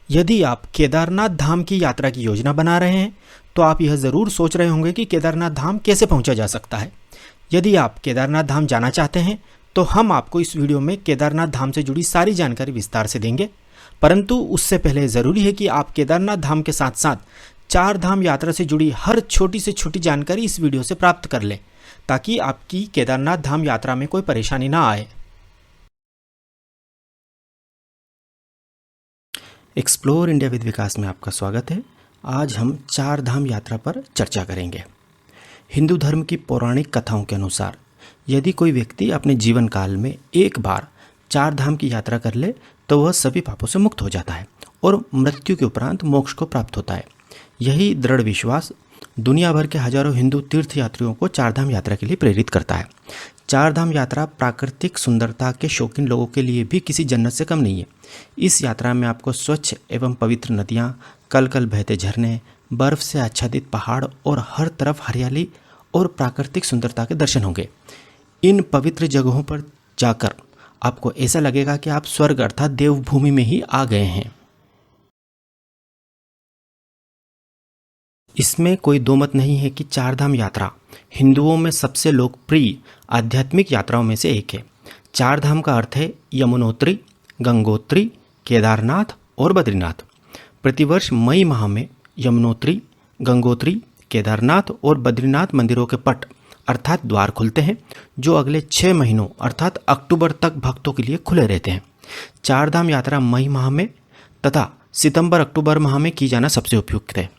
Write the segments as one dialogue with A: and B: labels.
A: यदि आप केदारनाथ धाम की यात्रा की योजना बना रहे हैं तो आप यह ज़रूर सोच रहे होंगे कि केदारनाथ धाम कैसे पहुंचा जा सकता है। यदि आप केदारनाथ धाम जाना चाहते हैं तो हम आपको इस वीडियो में केदारनाथ धाम से जुड़ी सारी जानकारी विस्तार से देंगे, परंतु उससे पहले ज़रूरी है कि आप केदारनाथ धाम के साथ साथ चार धाम यात्रा से जुड़ी हर छोटी से छोटी जानकारी इस वीडियो से प्राप्त कर लें, ताकि आपकी केदारनाथ धाम यात्रा में कोई परेशानी ना आए। एक्सप्लोर इंडिया विद विकास में आपका स्वागत है। आज हम चार धाम यात्रा पर चर्चा करेंगे। हिंदू धर्म की पौराणिक कथाओं के अनुसार यदि कोई व्यक्ति अपने जीवन काल में एक बार चार धाम की यात्रा कर ले तो वह सभी पापों से मुक्त हो जाता है और मृत्यु के उपरांत मोक्ष को प्राप्त होता है। यही दृढ़ विश्वास दुनिया भर के हजारों हिंदू तीर्थयात्रियों को चार धाम यात्रा के लिए प्रेरित करता है। चार धाम यात्रा प्राकृतिक सुंदरता के शौकीन लोगों के लिए भी किसी जन्नत से कम नहीं है। इस यात्रा में आपको स्वच्छ एवं पवित्र नदियाँ, कल कल बहते झरने, बर्फ से आच्छादित पहाड़ और हर तरफ हरियाली और प्राकृतिक सुंदरता के दर्शन होंगे। इन पवित्र जगहों पर जाकर आपको ऐसा लगेगा कि आप स्वर्ग अर्थात देवभूमि में ही आ गए हैं। इसमें कोई दो मत नहीं है कि चार धाम यात्रा हिंदुओं में सबसे लोकप्रिय आध्यात्मिक यात्राओं में से एक है। चार धाम का अर्थ है यमुनोत्री, गंगोत्री, केदारनाथ और बद्रीनाथ। प्रतिवर्ष मई माह में यमुनोत्री, गंगोत्री, केदारनाथ और बद्रीनाथ मंदिरों के पट अर्थात द्वार खुलते हैं, जो अगले 6 महीनों अर्थात अक्टूबर तक भक्तों के लिए खुले रहते हैं। चार धाम यात्रा मई माह में तथा सितंबर अक्टूबर माह में की जाना सबसे उपयुक्त है।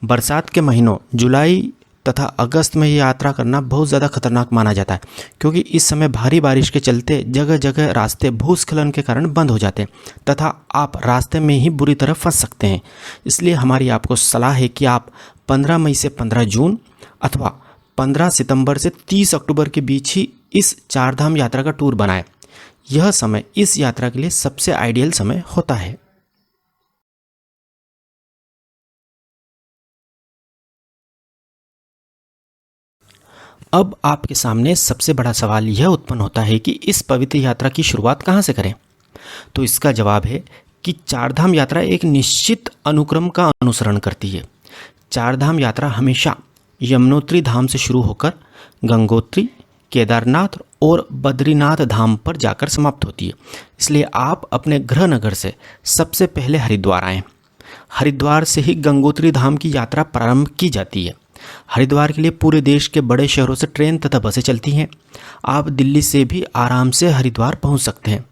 A: बरसात के महीनों जुलाई तथा अगस्त में यात्रा करना बहुत ज़्यादा खतरनाक माना जाता है, क्योंकि इस समय भारी बारिश के चलते जगह जगह रास्ते भूस्खलन के कारण बंद हो जाते हैं तथा आप रास्ते में ही बुरी तरह फंस सकते हैं। इसलिए हमारी आपको सलाह है कि आप 15 मई से 15 जून अथवा 15 सितंबर से 30 अक्टूबर के बीच ही इस चार धाम यात्रा का टूर बनाएं। यह समय इस यात्रा के लिए सबसे आइडियल समय होता है। अब आपके सामने सबसे बड़ा सवाल यह उत्पन्न होता है कि इस पवित्र यात्रा की शुरुआत कहाँ से करें। तो इसका जवाब है कि चारधाम यात्रा एक निश्चित अनुक्रम का अनुसरण करती है। चारधाम यात्रा हमेशा यमुनोत्री धाम से शुरू होकर गंगोत्री, केदारनाथ और बद्रीनाथ धाम पर जाकर समाप्त होती है। इसलिए आप अपने गृह नगर से सबसे पहले हरिद्वार आएँ। हरिद्वार से ही गंगोत्री धाम की यात्रा प्रारंभ की जाती है। हरिद्वार के लिए पूरे देश के बड़े शहरों से ट्रेन तथा बसें चलती हैं। आप दिल्ली से भी आराम से हरिद्वार पहुंच सकते हैं।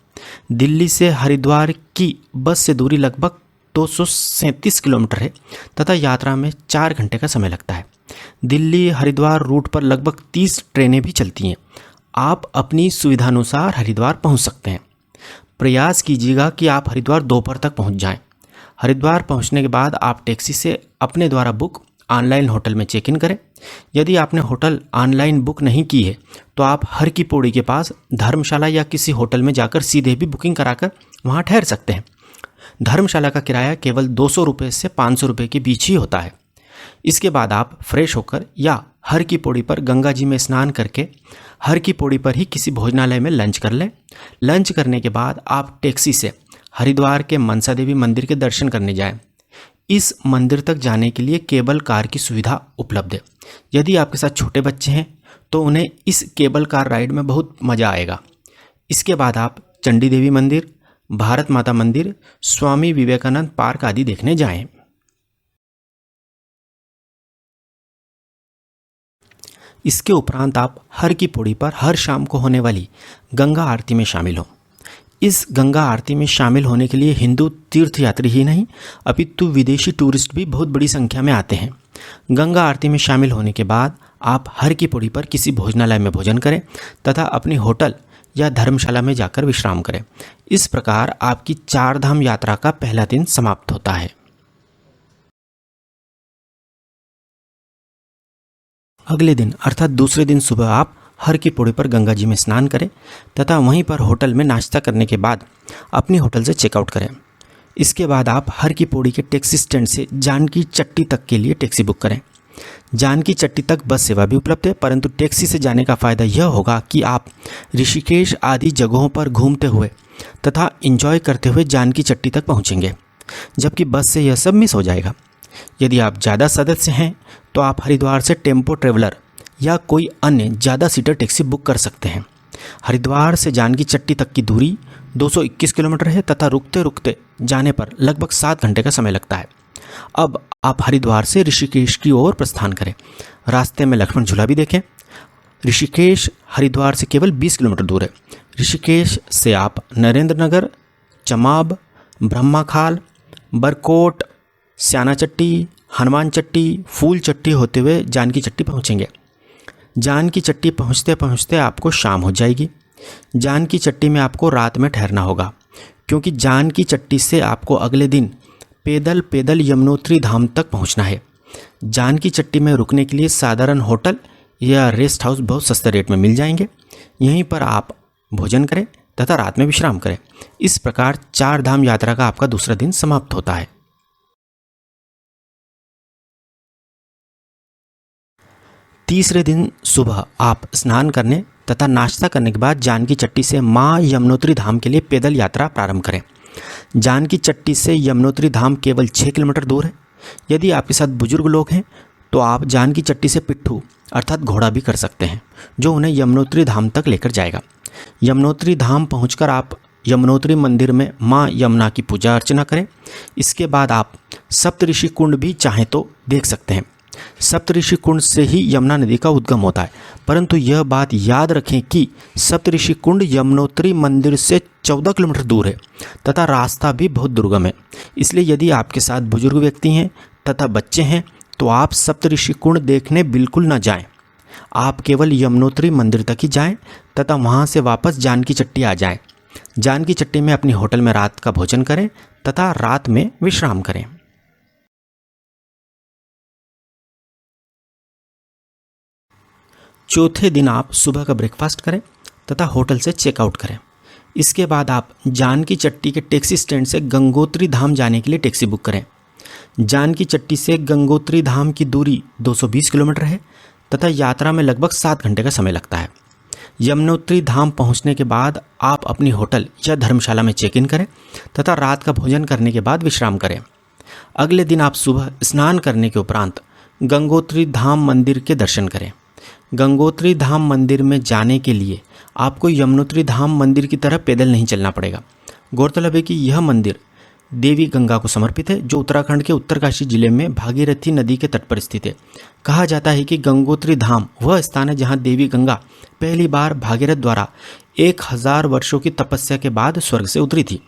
A: दिल्ली से हरिद्वार की बस से दूरी लगभग 237 किलोमीटर है तथा यात्रा में 4 घंटे का समय लगता है। दिल्ली हरिद्वार रूट पर लगभग 30 ट्रेनें भी चलती हैं। आप अपनी सुविधानुसार हरिद्वार पहुंच सकते हैं। प्रयास कीजिएगा कि आप हरिद्वार दोपहर तक पहुंच जाएं। हरिद्वार पहुंचने के बाद आप टैक्सी से अपने द्वारा बुक ऑनलाइन होटल में चेक इन करें। यदि आपने होटल ऑनलाइन बुक नहीं की है तो आप हर की पौड़ी के पास धर्मशाला या किसी होटल में जाकर सीधे भी बुकिंग कराकर वहां ठहर सकते हैं। धर्मशाला का किराया केवल 200 रुपये से 500 रुपये के बीच ही होता है। इसके बाद आप फ्रेश होकर या हर की पौड़ी पर गंगा जी में स्नान करके हर की पौड़ी पर ही किसी भोजनालय में लंच कर लें। लंच करने के बाद आप टैक्सी से हरिद्वार के मनसा देवी मंदिर के दर्शन करने जाएं। इस मंदिर तक जाने के लिए केबल कार की सुविधा उपलब्ध है। यदि आपके साथ छोटे बच्चे हैं तो उन्हें इस केबल कार राइड में बहुत मज़ा आएगा। इसके बाद आप चंडी देवी मंदिर, भारत माता मंदिर, स्वामी विवेकानंद पार्क आदि देखने जाएं। इसके उपरांत आप हर की पौड़ी पर हर शाम को होने वाली गंगा आरती में शामिल हों। इस गंगा आरती में शामिल होने के लिए हिंदू तीर्थयात्री ही नहीं अपितु विदेशी टूरिस्ट भी बहुत बड़ी संख्या में आते हैं। गंगा आरती में शामिल होने के बाद आप हर की पौड़ी पर किसी भोजनालय में भोजन करें तथा अपने होटल या धर्मशाला में जाकर विश्राम करें। इस प्रकार आपकी चार धाम यात्रा का पहला दिन समाप्त होता है। अगले दिन अर्थात दूसरे दिन सुबह आप हर की पौड़ी पर गंगा जी में स्नान करें तथा वहीं पर होटल में नाश्ता करने के बाद अपनी होटल से चेकआउट करें। इसके बाद आप हर की पौड़ी के टैक्सी स्टैंड से जानकी चट्टी तक के लिए टैक्सी बुक करें। जानकी चट्टी तक बस सेवा भी उपलब्ध है, परंतु टैक्सी से जाने का फ़ायदा यह होगा कि आप ऋषिकेश आदि जगहों पर घूमते हुए तथा एंजॉय करते हुए जानकी चट्टी तक पहुँचेंगे। जबकि बस से यह सब मिस हो जाएगा। यदि आप ज़्यादा सदस्य हैं तो आप हरिद्वार से टेम्पो ट्रेवलर या कोई अन्य ज़्यादा सीटर टैक्सी बुक कर सकते हैं। हरिद्वार से जानकी चट्टी तक की दूरी 221 किलोमीटर है तथा रुकते रुकते जाने पर लगभग 7 घंटे का समय लगता है। अब आप हरिद्वार से ऋषिकेश की ओर प्रस्थान करें। रास्ते में लक्ष्मण झूला भी देखें। ऋषिकेश हरिद्वार से केवल 20 किलोमीटर दूर है। ऋषिकेश से आप नरेंद्र नगर, चमाब, ब्रह्माखाल, बरकोट, स्याना चट्टी, हनुमान चट्टी, फूल चट्टी होते हुए जानकी चट्टी पहुँचेंगे। जानकी चट्टी पहुँचते पहुँचते आपको शाम हो जाएगी। जानकी चट्टी में आपको रात में ठहरना होगा, क्योंकि जानकी चट्टी से आपको अगले दिन पैदल पैदल यमुनोत्री धाम तक पहुंचना है। जानकी चट्टी में रुकने के लिए साधारण होटल या रेस्ट हाउस बहुत सस्ते रेट में मिल जाएंगे। यहीं पर आप भोजन करें तथा रात में विश्राम करें। इस प्रकार 4 धाम यात्रा का आपका दूसरा दिन समाप्त होता है। तीसरे दिन सुबह आप स्नान करने तथा नाश्ता करने के बाद जानकी चट्टी से माँ यमुनोत्री धाम के लिए पैदल यात्रा प्रारंभ करें। जानकी चट्टी से यमुनोत्री धाम केवल 6 किलोमीटर दूर है। यदि आपके साथ बुजुर्ग लोग हैं तो आप जानकी चट्टी से पिट्ठू अर्थात घोड़ा भी कर सकते हैं, जो उन्हें यमुनोत्री धाम तक लेकर जाएगा। यमुनोत्री धाम पहुंचकर आप यमुनोत्री मंदिर में माँ यमुना की पूजा अर्चना करें। इसके बाद आप सप्तऋषि कुंड भी चाहें तो देख सकते हैं। सप्तऋषि कुंड से ही यमुना नदी का उद्गम होता है, परंतु यह बात याद रखें कि सप्तऋषि कुंड यमुनोत्री मंदिर से 14 किलोमीटर दूर है तथा रास्ता भी बहुत दुर्गम है। इसलिए यदि आपके साथ बुजुर्ग व्यक्ति हैं तथा बच्चे हैं तो आप सप्तऋषि कुंड देखने बिल्कुल न जाएं। आप केवल यमुनोत्री मंदिर तक ही जाएं तथा वहां से वापस जानकी चट्टी आ जाएं। जानकी चट्टी में अपनी होटल में रात का भोजन करें तथा रात में विश्राम करें। चौथे दिन आप सुबह का ब्रेकफास्ट करें तथा होटल से चेकआउट करें। इसके बाद आप जानकी चट्टी के टैक्सी स्टैंड से गंगोत्री धाम जाने के लिए टैक्सी बुक करें। जानकी चट्टी से गंगोत्री धाम की दूरी 220 किलोमीटर है तथा यात्रा में लगभग 7 घंटे का समय लगता है। यमुनोत्री धाम पहुंचने के बाद आप अपनी होटल या धर्मशाला में चेक इन करें तथा रात का भोजन करने के बाद विश्राम करें। अगले दिन आप सुबह स्नान करने के उपरांत गंगोत्री धाम मंदिर के दर्शन करें। गंगोत्री धाम मंदिर में जाने के लिए आपको यमुनोत्री धाम मंदिर की तरह पैदल नहीं चलना पड़ेगा। गौरतलब है कि यह मंदिर देवी गंगा को समर्पित है, जो उत्तराखंड के उत्तरकाशी जिले में भागीरथी नदी के तट पर स्थित है। कहा जाता है कि गंगोत्री धाम वह स्थान है जहां देवी गंगा पहली बार भागीरथ द्वारा 1000 वर्षों की तपस्या के बाद स्वर्ग से उतरी थी।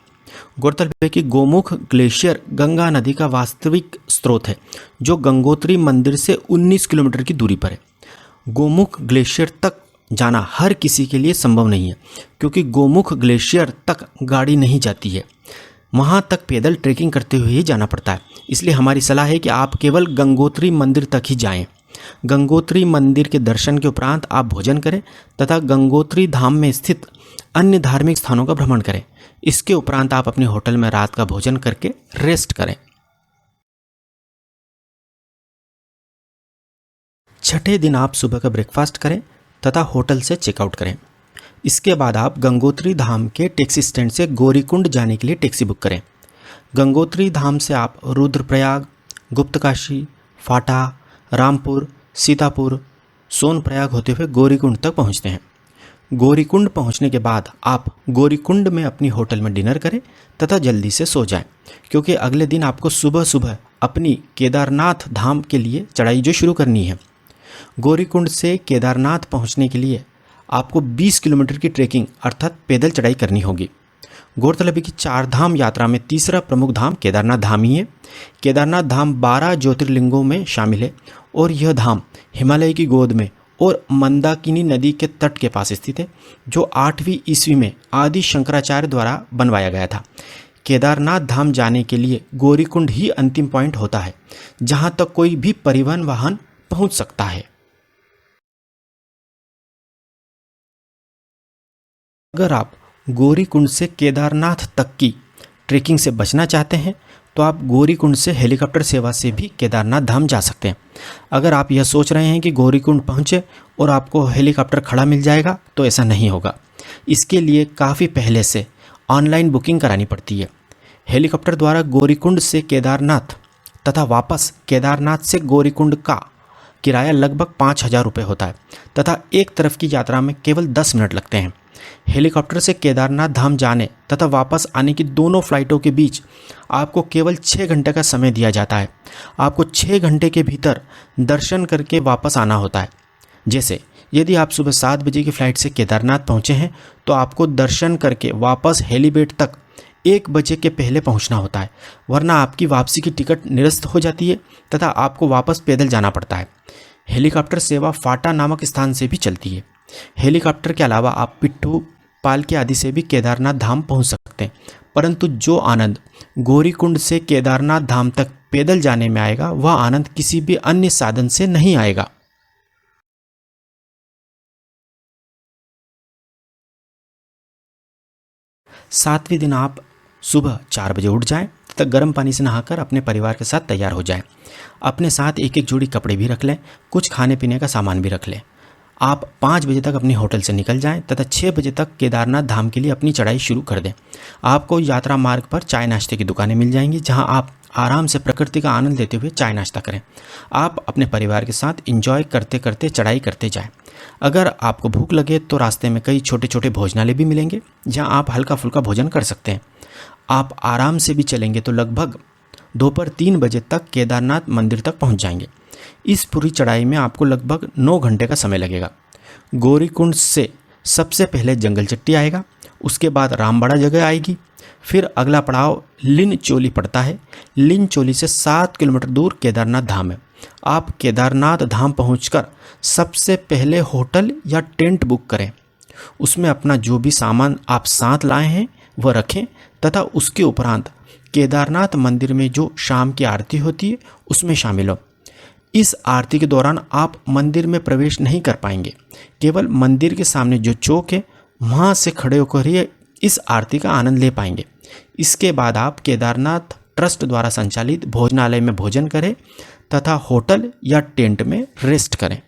A: गौरतलब है कि गोमुख ग्लेशियर गंगा नदी का वास्तविक स्रोत है, जो गंगोत्री मंदिर से 19 किलोमीटर की दूरी पर है। गोमुख ग्लेशियर तक जाना हर किसी के लिए संभव नहीं है, क्योंकि गोमुख ग्लेशियर तक गाड़ी नहीं जाती है। वहां तक पैदल ट्रेकिंग करते हुए ही जाना पड़ता है। इसलिए हमारी सलाह है कि आप केवल गंगोत्री मंदिर तक ही जाएं। गंगोत्री मंदिर के दर्शन के उपरांत आप भोजन करें तथा गंगोत्री धाम में स्थित अन्य धार्मिक स्थानों का भ्रमण करें। इसके उपरांत आप अपने होटल में रात का भोजन करके रेस्ट करें। छठे दिन आप सुबह का ब्रेकफास्ट करें तथा होटल से चेकआउट करें। इसके बाद आप गंगोत्री धाम के टैक्सी स्टैंड से गौरीकुंड जाने के लिए टैक्सी बुक करें। गंगोत्री धाम से आप रुद्रप्रयाग, गुप्तकाशी, फाटा, रामपुर, सीतापुर, सोनप्रयाग होते हुए गौरीकुंड तक पहुंचते हैं। गौरीकुंड पहुंचने के बाद आप गौरीकुंड में अपनी होटल में डिनर करें तथा जल्दी से सो जाएं, क्योंकि अगले दिन आपको सुबह सुबह अपनी केदारनाथ धाम के लिए चढ़ाई जो शुरू करनी है। गौरीकुंड से केदारनाथ पहुंचने के लिए आपको 20 किलोमीटर की ट्रेकिंग अर्थात पैदल चढ़ाई करनी होगी। गौरतलब है कि 4 धाम यात्रा में तीसरा प्रमुख धाम केदारनाथ धाम ही है। केदारनाथ धाम 12 ज्योतिर्लिंगों में शामिल है और यह धाम हिमालय की गोद में और मंदाकिनी नदी के तट के पास स्थित है, जो 8वीं ईस्वी में आदि शंकराचार्य द्वारा बनवाया गया था। केदारनाथ धाम जाने के लिए गौरीकुंड ही अंतिम पॉइंट होता है, जहां तक कोई भी परिवहन वाहन पहुंच सकता है। अगर आप गौरीकुंड से केदारनाथ तक की ट्रेकिंग से बचना चाहते हैं तो आप गौरीकुंड से हेलीकॉप्टर सेवा से भी केदारनाथ धाम जा सकते हैं। अगर आप यह सोच रहे हैं कि गौरीकुंड पहुंचे और आपको हेलीकॉप्टर खड़ा मिल जाएगा, तो ऐसा नहीं होगा। इसके लिए काफ़ी पहले से ऑनलाइन बुकिंग करानी पड़ती है। हेलीकॉप्टर द्वारा गौरीकुंड से केदारनाथ तथा वापस केदारनाथ से गौरीकुंड का किराया लगभग 5,000 रुपये होता है तथा एक तरफ की यात्रा में केवल 10 मिनट लगते हैं। हेलीकॉप्टर से केदारनाथ धाम जाने तथा वापस आने की दोनों फ्लाइटों के बीच आपको केवल 6 घंटे का समय दिया जाता है। आपको 6 घंटे के भीतर दर्शन करके वापस आना होता है। जैसे यदि आप सुबह 7 बजे की फ़्लाइट से केदारनाथ पहुँचे हैं तो आपको दर्शन करके वापस हेलीपैड तक 1 बजे के पहले पहुंचना होता है, वरना आपकी वापसी की टिकट निरस्त हो जाती है तथा आपको वापस पैदल जाना पड़ता है। हेलीकॉप्टर सेवा फाटा नामक स्थान से भी चलती है। हेलीकॉप्टर के अलावा आप पिट्ठू, पालकी आदि से भी केदारनाथ धाम पहुंच सकते हैं, परंतु जो आनंद गौरीकुंड से केदारनाथ धाम तक पैदल जाने में आएगा वह आनंद किसी भी अन्य साधन से नहीं आएगा। सातवें दिन आप सुबह 4 बजे उठ जाएं तथा गर्म पानी से नहाकर अपने परिवार के साथ तैयार हो जाएं। अपने साथ एक एक जोड़ी कपड़े भी रख लें, कुछ खाने पीने का सामान भी रख लें। आप 5 बजे तक अपनी होटल से निकल जाएं तथा 6 बजे तक केदारनाथ धाम के लिए अपनी चढ़ाई शुरू कर दें। आपको यात्रा मार्ग पर चाय नाश्ते की दुकानें मिल जाएंगी, जहां आप आराम से प्रकृति का आनंद लेते हुए चाय नाश्ता करें। आप अपने परिवार के साथ एंजॉय करते करते चढ़ाई करते जाएं। अगर आपको भूख लगे तो रास्ते में कई छोटे छोटे भोजनालय भी मिलेंगे, जहां आप हल्का फुल्का भोजन कर सकते हैं। आप आराम से भी चलेंगे तो लगभग दोपहर 3 बजे तक केदारनाथ मंदिर तक पहुंच जाएंगे। इस पूरी चढ़ाई में आपको लगभग 9 घंटे का समय लगेगा। गौरीकुंड से सबसे पहले जंगल चट्टी आएगा, उसके बाद रामबाड़ा जगह आएगी, फिर अगला पड़ाव लिनचोली पड़ता है। लिनचोली से 7 किलोमीटर दूर केदारनाथ धाम है। आप केदारनाथ धाम पहुंचकर सबसे पहले होटल या टेंट बुक करें। उसमें अपना जो भी सामान आप साथ लाए हैं वह रखें तथा उसके उपरांत केदारनाथ मंदिर में जो शाम की आरती होती है उसमें शामिल हो। इस आरती के दौरान आप मंदिर में प्रवेश नहीं कर पाएंगे, केवल मंदिर के सामने जो चौक है वहाँ से खड़े होकर ही इस आरती का आनंद ले पाएंगे। इसके बाद आप केदारनाथ ट्रस्ट द्वारा संचालित भोजनालय में भोजन करें तथा होटल या टेंट में रेस्ट करें।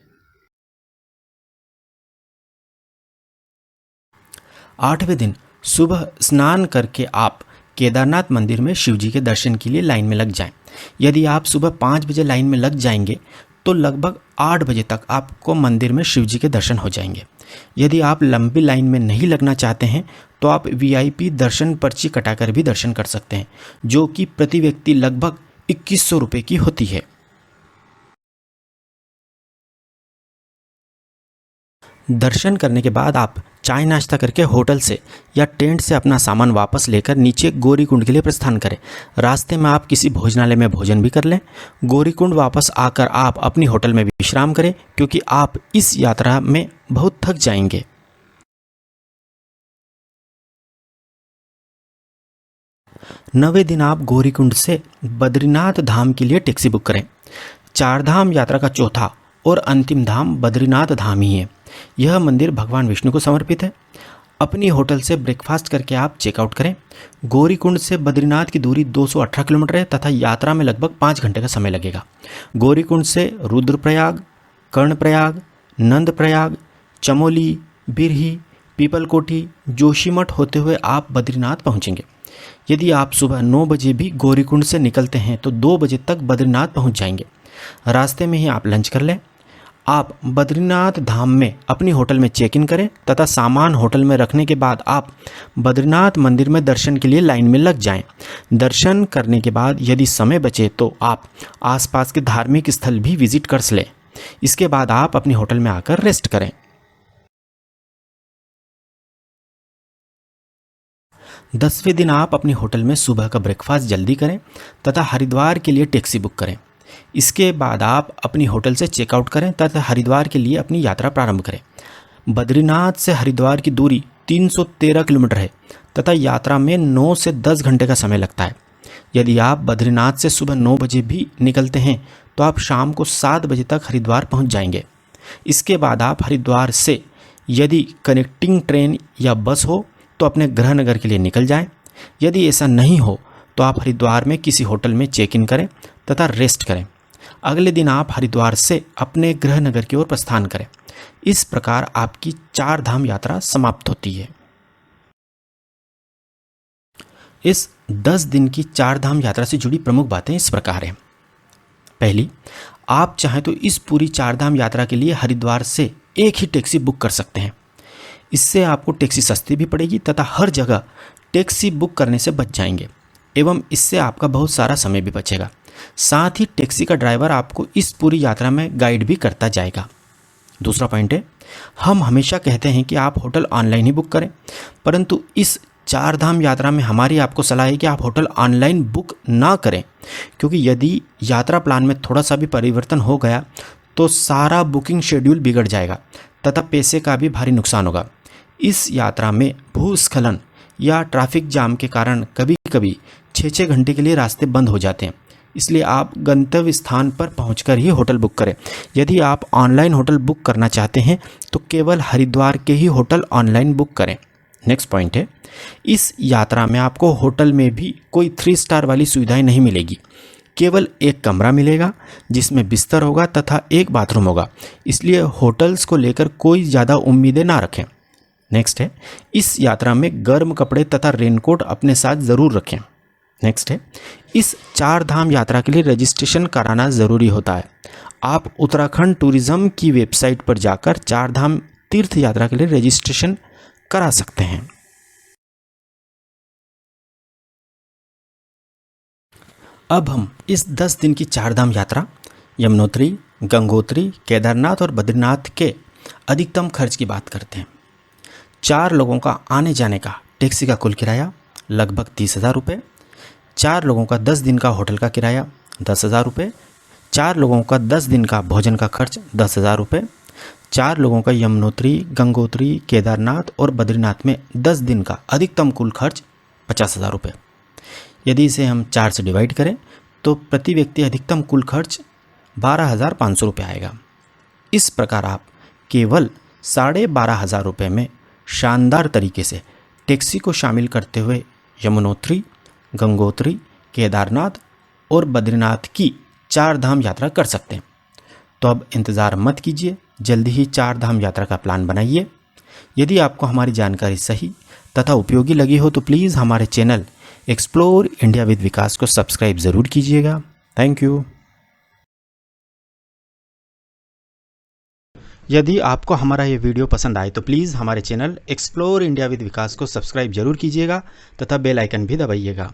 A: 8वें दिन सुबह स्नान करके आप केदारनाथ मंदिर में शिवजी के दर्शन के लिए लाइन में लग जाएं। यदि आप सुबह 5 बजे लाइन में लग जाएंगे तो लगभग 8 बजे तक आपको मंदिर में शिवजी के दर्शन हो जाएंगे। यदि आप लंबी लाइन में नहीं लगना चाहते हैं तो आप वीआईपी दर्शन पर्ची कटाकर भी दर्शन कर सकते हैं, जो कि प्रति व्यक्ति लगभग 2100 रुपये की होती है। दर्शन करने के बाद आप चाय नाश्ता करके होटल से या टेंट से अपना सामान वापस लेकर नीचे गौरीकुंड के लिए प्रस्थान करें। रास्ते में आप किसी भोजनालय में भोजन भी कर लें। गौरीकुंड वापस आकर आप अपनी होटल में विश्राम करें, क्योंकि आप इस यात्रा में बहुत थक जाएंगे। नवें दिन आप गौरीकुंड से बद्रीनाथ धाम के लिए टैक्सी बुक करें। 4 धाम यात्रा का चौथा और अंतिम धाम बद्रीनाथ धाम ही है। यह मंदिर भगवान विष्णु को समर्पित है। अपनी होटल से ब्रेकफास्ट करके आप चेकआउट करें। गौरीकुंड से बद्रीनाथ की दूरी 218 किलोमीटर है तथा यात्रा में लगभग 5 घंटे का समय लगेगा। गौरीकुंड से रुद्रप्रयाग, कर्णप्रयाग, नंदप्रयाग, चमोली, बिरही, पीपलकोठी, जोशीमठ होते हुए आप बद्रीनाथ पहुंचेंगे। यदि आप सुबह 9 बजे भी गौरीकुंड से निकलते हैं तो 2 बजे तक बद्रीनाथ पहुंच जाएंगे। रास्ते में ही आप लंच कर लें। आप बद्रीनाथ धाम में अपनी होटल में चेक इन करें तथा सामान होटल में रखने के बाद आप बद्रीनाथ मंदिर में दर्शन के लिए लाइन में लग जाएं। दर्शन करने के बाद यदि समय बचे तो आप आसपास के धार्मिक स्थल भी विजिट कर लें। इसके बाद आप अपनी होटल में आकर रेस्ट करें। 10वें दिन आप अपनी होटल में सुबह का ब्रेकफास्ट जल्दी करें तथा हरिद्वार के लिए टैक्सी बुक करें। इसके बाद आप अपनी होटल से चेकआउट करें तथा हरिद्वार के लिए अपनी यात्रा प्रारंभ करें। बद्रीनाथ से हरिद्वार की दूरी 313 किलोमीटर है तथा यात्रा में 9 से 10 घंटे का समय लगता है। यदि आप बद्रीनाथ से सुबह 9 बजे भी निकलते हैं तो आप शाम को 7 बजे तक हरिद्वार पहुंच जाएंगे। इसके बाद आप हरिद्वार से यदि कनेक्टिंग ट्रेन या बस हो तो अपने गृह नगर के लिए निकल जाएं। यदि ऐसा नहीं हो तो आप हरिद्वार में किसी होटल में चेक इन करें तथा रेस्ट करें। अगले दिन आप हरिद्वार से अपने गृह नगर की ओर प्रस्थान करें। इस प्रकार आपकी 4 धाम यात्रा समाप्त होती है। इस 10 दिन की चार धाम यात्रा से जुड़ी प्रमुख बातें इस प्रकार हैं। पहली, आप चाहें तो इस पूरी चार धाम यात्रा के लिए हरिद्वार से एक ही टैक्सी बुक कर सकते हैं। इससे आपको टैक्सी सस्ती भी पड़ेगी तथा हर जगह टैक्सी बुक करने से बच जाएंगे एवं इससे आपका बहुत सारा समय भी बचेगा। साथ ही टैक्सी का ड्राइवर आपको इस पूरी यात्रा में गाइड भी करता जाएगा। दूसरा पॉइंट है, हम हमेशा कहते हैं कि आप होटल ऑनलाइन ही बुक करें, परंतु इस चार धाम यात्रा में हमारी आपको सलाह है कि आप होटल ऑनलाइन बुक ना करें, क्योंकि यदि यात्रा प्लान में थोड़ा सा भी परिवर्तन हो गया तो सारा बुकिंग शेड्यूल बिगड़ जाएगा तथा पैसे का भी भारी नुकसान होगा। इस यात्रा में भूस्खलन या ट्रैफिक जाम के कारण कभी कभी 6-6 घंटे के लिए रास्ते बंद हो जाते हैं, इसलिए आप गंतव्य स्थान पर पहुंचकर ही होटल बुक करें। यदि आप ऑनलाइन होटल बुक करना चाहते हैं तो केवल हरिद्वार के ही होटल ऑनलाइन बुक करें। नेक्स्ट पॉइंट है, इस यात्रा में आपको होटल में भी कोई 3 स्टार वाली सुविधाएं नहीं मिलेगी। केवल एक कमरा मिलेगा जिसमें बिस्तर होगा तथा एक बाथरूम होगा, इसलिए होटल्स को लेकर कोई ज़्यादा उम्मीदें ना रखें। नेक्स्ट है, इस यात्रा में गर्म कपड़े तथा रेनकोट अपने साथ ज़रूर रखें। नेक्स्ट है, इस चार धाम यात्रा के लिए रजिस्ट्रेशन कराना ज़रूरी होता है। आप उत्तराखंड टूरिज़्म की वेबसाइट पर जाकर चार धाम तीर्थ यात्रा के लिए रजिस्ट्रेशन करा सकते हैं। अब हम इस 10 दिन की चार धाम यात्रा यमुनोत्री, गंगोत्री, केदारनाथ और बद्रीनाथ के अधिकतम खर्च की बात करते हैं। 4 लोगों का आने जाने का टैक्सी का कुल किराया लगभग 30,000 रुपये, 4 लोगों का 10 दिन का होटल का किराया 10,000 रुपये, 4 लोगों का 10 दिन का भोजन का खर्च 10,000 रुपये, 4 लोगों का यमुनोत्री, गंगोत्री, केदारनाथ और बद्रीनाथ में 10 दिन का अधिकतम कुल खर्च 50,000 रुपये। यदि इसे हम 4 से डिवाइड करें तो प्रति व्यक्ति अधिकतम कुल खर्च 12,500 रुपये आएगा। इस प्रकार आप केवल 12,500 रुपये में शानदार तरीके से टैक्सी को शामिल करते हुए यमुनोत्री, गंगोत्री, केदारनाथ और बद्रीनाथ की चार धाम यात्रा कर सकते हैं। तो अब इंतज़ार मत कीजिए, जल्दी ही चार धाम यात्रा का प्लान बनाइए। यदि आपको हमारी जानकारी सही तथा उपयोगी लगी हो तो प्लीज़ हमारे चैनल एक्सप्लोर इंडिया विद विकास को सब्सक्राइब ज़रूर कीजिएगा। Thank you. यदि आपको हमारा ये वीडियो पसंद आए तो प्लीज़ हमारे चैनल एक्सप्लोर इंडिया विद विकास को सब्सक्राइब जरूर कीजिएगा तथा बेल आइकन भी दबाइएगा।